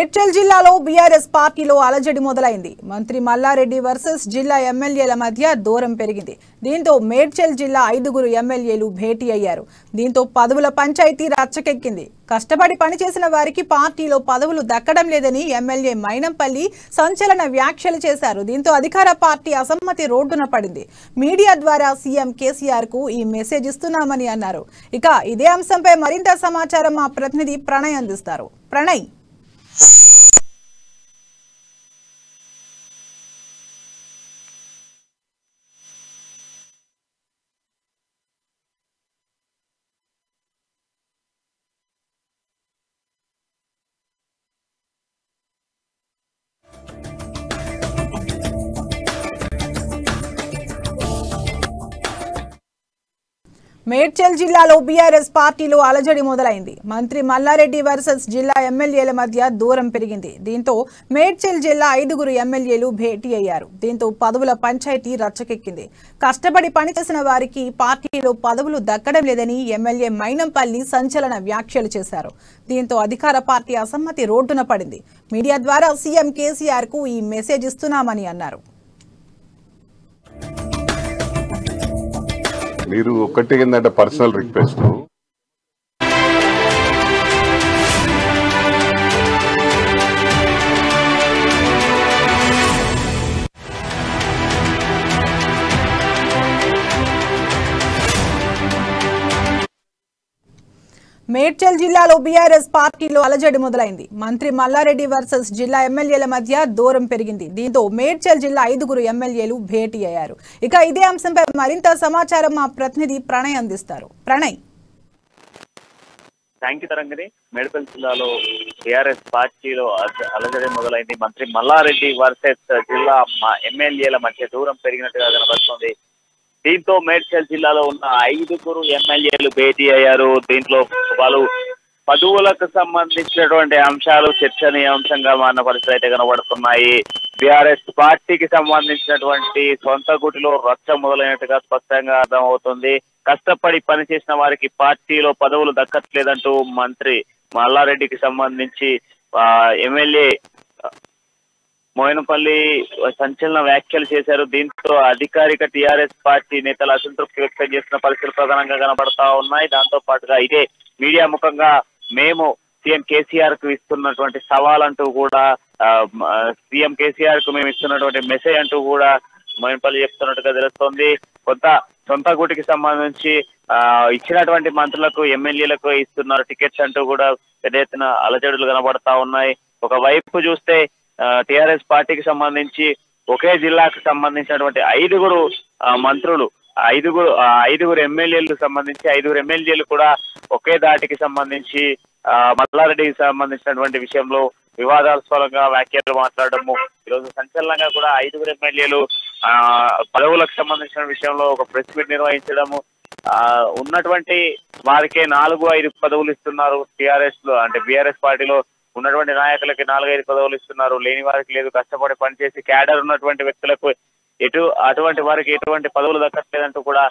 మేడ్చల్ జిల్లాలో బీఆర్ఎస్ పార్టీలో అలజడి మొదలైంది. మంత్రి మల్లారెడ్డి వర్సెస్ జిల్లా ఎమ్మెల్యేల మధ్య దూరం పెరిగింది. దీంతో మేడ్చల్ జిల్లా 5 ఎమ్మెల్యేలు భేటీ అయ్యారు. దీంతో పదవుల పంచాయతీ రచ్చకెక్కింది. కష్టపడి పనిచేసిన వారికి పార్టీలో పదవులు దక్కడం లేదని ఎమ్మెల్యే మైనంపల్లి సంచలన వ్యాఖ్యలు చేశారు. దీంతో అధికార పార్టీ అసమ్మతి రోడ్డున పడింది. మీడియా ద్వారా సీఎం కేసీఆర్ కు ఈ మెసేజ్ ఇస్తున్నామని అన్నారు. ఇక ఇదే అంశంపై మరింత సమాచారం మా ప్రతినిధి ప్రణయ్ అందిస్తారు. ప్రణయ్, మేడ్చల్ జిల్లాలో బీఆర్ఎస్ పార్టీలో అలజడి మొదలైంది. మంత్రి మల్లారెడ్డి వర్సెస్ జిల్లా ఎమ్మెల్యేల మధ్య దూరం పెరిగింది. దీంతో మేడ్చల్ జిల్లా 5 ఎమ్మెల్యేలు భేటీ అయ్యారు. దీంతో పదవుల పంచాయతీ రచ్చకెక్కింది. కష్టపడి పనిచేసిన వారికి పార్టీలో పదవులు దక్కడం లేదని ఎమ్మెల్యే మైనంపల్లి సంచలన వ్యాఖ్యలు చేశారు. దీంతో అధికార పార్టీ అసమ్మతి రోడ్డున పడింది. మీడియా ద్వారా సీఎం కేసీఆర్ కు ఈ మెసేజ్ ఇస్తున్నామని అన్నారు. మీరు ఒక్కటి ఏంటంటే పర్సనల్ రిక్వెస్ట్, మేడ్చల్ జిల్లాలో బీఆర్ఎస్ పార్టీలో అలజడి మొదలైంది. మంత్రి మల్లారెడ్డి వర్సెస్ జిల్లా ఎమ్మెల్యేల మధ్య దూరం పెరిగింది. దీంతో మేడ్చల్ జిల్లా 5 ఎమ్మెల్యేలు భేటీ అయ్యారు. ఇక ఇదే అంశంపై మరింత సమాచారం మా ప్రతినిధి ప్రణయ్ అందిస్తారు. ప్రణయ్, థ్యాంక్ యూ తరంగిణి. మేడ్చల్ జిల్లాలో టీఆర్ఎస్ పార్టీలో అలజడి మొదలైంది. మంత్రి మల్లారెడ్డి వర్సెస్ జిల్లా ఎమ్మెల్యేల మధ్య దూరం పెరిగినట్టుగా కనబడుతుంది. దీంతో మేడ్చల్ జిల్లాలో ఉన్న 5 ఎమ్మెల్యేలు భేటీ అయ్యారు. దీంట్లో వాళ్ళు పదవులకు సంబంధించినటువంటి అంశాలు చర్చనీయాంశంగా మారిన పరిస్థితి అయితే కనబడుతున్నాయి. బీఆర్ఎస్ పార్టీకి సంబంధించినటువంటి సొంత గుటిలో రచ్చ మొదలైనట్టుగా స్పష్టంగా అర్థమవుతుంది. కష్టపడి పనిచేసిన వారికి పార్టీలో పదవులు దక్కట్లేదంటూ మంత్రి మల్లారెడ్డికి సంబంధించి ఎమ్మెల్యే మోయినపల్లి సంచలన వ్యాఖ్యలు చేశారు. దీంతో అధికారిక టీఆర్ఎస్ పార్టీ నేతలు అసంతృప్తి వ్యక్తం చేసిన పరిస్థితులు ప్రధానంగా కనబడతా ఉన్నాయి. దాంతో పాటుగా ఇదే మీడియా ముఖంగా మేము సీఎం కేసీఆర్ కు ఇస్తున్నటువంటి సవాల్ అంటూ కూడా సీఎం కేసీఆర్ కు మేము ఇస్తున్నటువంటి మెసేజ్ అంటూ కూడా మోయినపల్లి చెప్తున్నట్టుగా తెలుస్తోంది. కొంత సొంత గూటికి సంబంధించి ఇచ్చినటువంటి మంత్రులకు ఎమ్మెల్యేలకు ఇస్తున్నారు టికెట్స్ అంటూ కూడా పెద్ద ఎత్తున అలజడులు కనబడతా ఉన్నాయి. ఒకవైపు చూస్తే టిఆర్ఎస్ పార్టీకి సంబంధించి ఒకే జిల్లాకు సంబంధించినటువంటి 5 మంత్రులు, 5 ఎమ్మెల్యేలకు సంబంధించి 5 ఎమ్మెల్యేలు కూడా ఒకే దాటికి సంబంధించి మల్లారెడ్డికి సంబంధించినటువంటి విషయంలో వివాదాస్పదంగా వ్యాఖ్యలు మాట్లాడడము, ఈరోజు సంచలనంగా కూడా 5 ఎమ్మెల్యేలు పదవులకు సంబంధించిన విషయంలో ఒక ప్రెస్ మీట్ నిర్వహించడము, ఉన్నటువంటి వారికే 4-5 పదవులు ఇస్తున్నారు. టిఆర్ఎస్ లో అంటే బీఆర్ఎస్ పార్టీలో ఉన్నటువంటి నాయకులకి 4-5 పదవులు ఇస్తున్నారు, లేని వారికి లేదు. కష్టపడి పనిచేసి క్యాడర్ ఉన్నటువంటి వ్యక్తులకు అటువంటి వారికి ఎటువంటి పదవులు దక్కట్లేదంటూ కూడా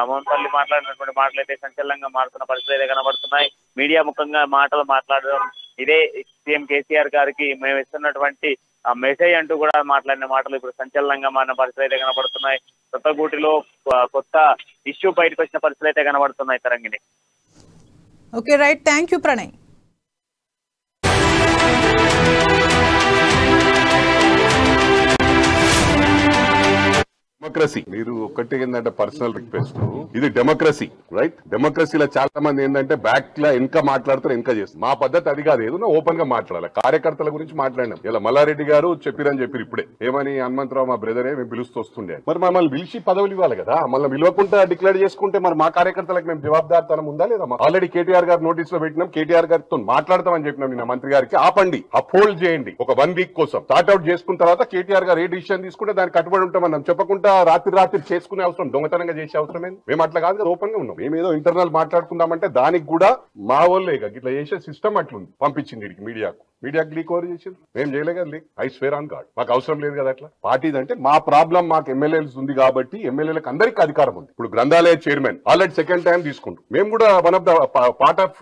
మోహన్పల్లి మాట్లాడినటువంటి మాటలు అయితే సంచలనంగా మారుతున్న పరిస్థితులు అయితే కనబడుతున్నాయి. మీడియా ముఖంగా మాటలు మాట్లాడడం ఇదే సీఎం కేసీఆర్ గారికి మేము ఇస్తున్నటువంటి మెసేజ్ అంటూ కూడా మాట్లాడిన మాటలు ఇప్పుడు సంచలనంగా మారిన పరిస్థితులు అయితే కనబడుతున్నాయి. కొత్తగూటిలో కొత్త ఇష్యూ బయటకు వచ్చిన పరిస్థితులు అయితే కనబడుతున్నాయి. Tarangini. Okay, right, thank you Pranay. Democracy. మీరు ఒక్కటి ఏంటంటే పర్సనల్ రిక్వెస్ట్, ఇది డెమోక్రసీ, రైట్? డెమోక్రసీలో చాలా మంది ఏంటంటే బ్యాక్ లా ఇంకా మాట్లాడుతారు, ఇంకా చేస్తారు. మా పద్ధతి అది కాదు. ఏదో ఓపెన్ గా మాట్లాడాలి. కార్యకర్తల గురించి మాట్లాడినాం. ఇలా మల్లారెడ్డి గారు చెప్పిరని చెప్పారు ఇప్పుడే. ఏమని హనుమంతరావు మా బ్రదరే మేము పిలుస్తూ వస్తుండే. మరి మమ్మల్ని పిలిచి పదవులు ఇవ్వాలి కదా. మమ్మల్ని పిలవకుండా డిక్లేర్ చేసుకుంటే మరి మా కార్యకర్తలకు మేము జవాబుదారితనం ఉందా లేదా? ఆల్రెడీ కేటీఆర్ గారు నోటీస్ లో పెట్టినాం. కేటీఆర్ గారితో మాట్లాడతామని చెప్పినాం నిన్న మంత్రి గారికి. ఆపండి, అప్హోల్డ్ చేయండి ఒక 1 వీక్ కోసం. స్టార్ట్ అవుట్ చేసుకున్న తర్వాత కేటీఆర్ గారు ఏ డిసిషన్ తీసుకుంటే దానికి కట్టుబడి ఉంటామన్నాం. చెప్పకుండా రాత్రి చేసుకునే అవసరం, దొంగతనంగా చేసే అవసరం ఏంది? మేము అట్లా కాదు కదా, ఓపెన్ గా ఉన్నాం. మేమేదో ఇంటర్నల్ మాట్లాడుకుందామంటే దానికి కూడా మా వాళ్ళే ఇట్లా చేసే సిస్టమ్ అట్లుంది. పంపించింది మీడియాకు లీక్ ఓవర్ చేసింది. మేము చేయలే కదా leak. I swear on God. మాకు అవసరం లేదు కదా అట్లా. పార్టీది అంటే మా ప్రాబ్లం మాకు ఎమ్మెల్యేలు ఉంది కాబట్టి ఎమ్మెల్యేలకు అందరికీ అధికారం ఉంది. ఇప్పుడు గ్రంథాలయ చైర్మన్ ఆల్రెడీ 2nd టైం తీసుకుంటాం. మేము కూడా one of the part of